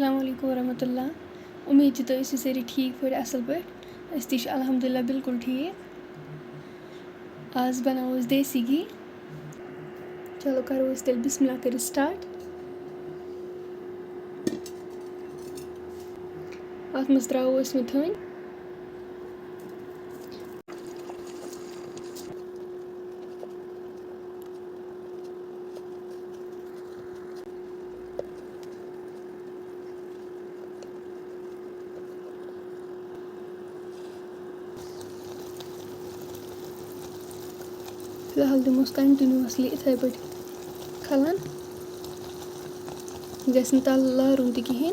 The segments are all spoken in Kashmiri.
अस्सलाम वालेकुम वरहमतुल्लाह। उम्मीद छ तुम सारी ठीक पे असल पे अल्हम्दुलिल्लाह बिल्कुल ठीक। आज बनाओ देसी घी। चलो करो तेल बिस्मिल्लाह कर स्टार्ट। अत मज त्रो मे थन फिलहाल दिमोस कंटिन्यूसली इथे पे खलन गस तल लारुन त कहें।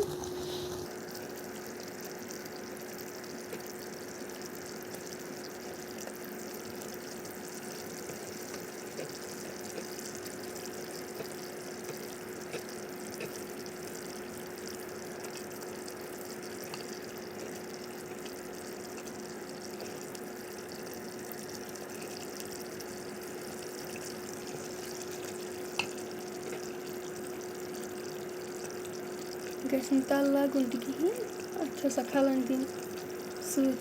गस तल लागुन त कहें अत खलन दिन सत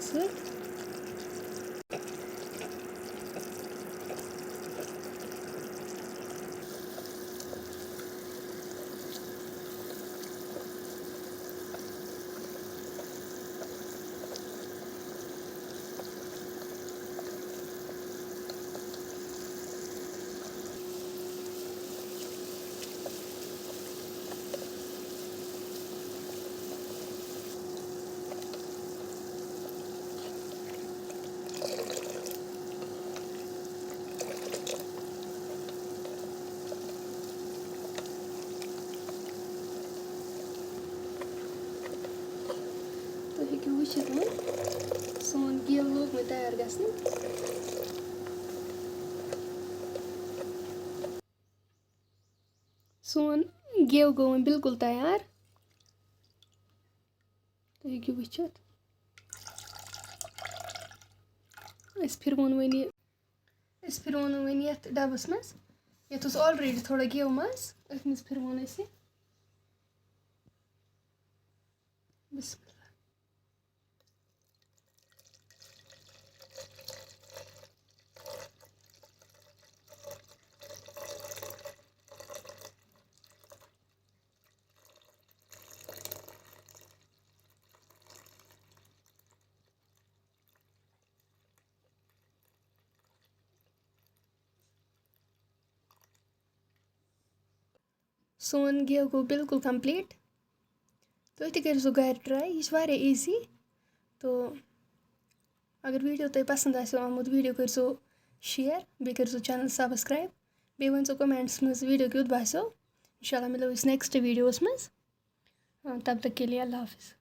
तुम हेकू वुचित वो सोन गेव लोग मे तैयार गसने। सोन गेव गो वो बिल्कुल तैयार। तुम हेकू वुचित फिरवन वन ये डबस मज ये ऑलरेडी थोड़ा गेव मज अथ फिरवन बिस्मिल्लाह। सोन गेव गो बिल्कुल कंप्लीट। तुम तो करो घर ट्राई यह ईजी। तो अगर वीडियो तुम पसंद आमुत वीडियो करो शेयर बे करो चैनल सब्सक्राइब बे वन कमेंट्स मज वीडियो क्युत बासो। इंशाल्लाह मिलो नेक्स्ट वीडियोस मज। तब तक के लिए अल्लाह हाफिज़।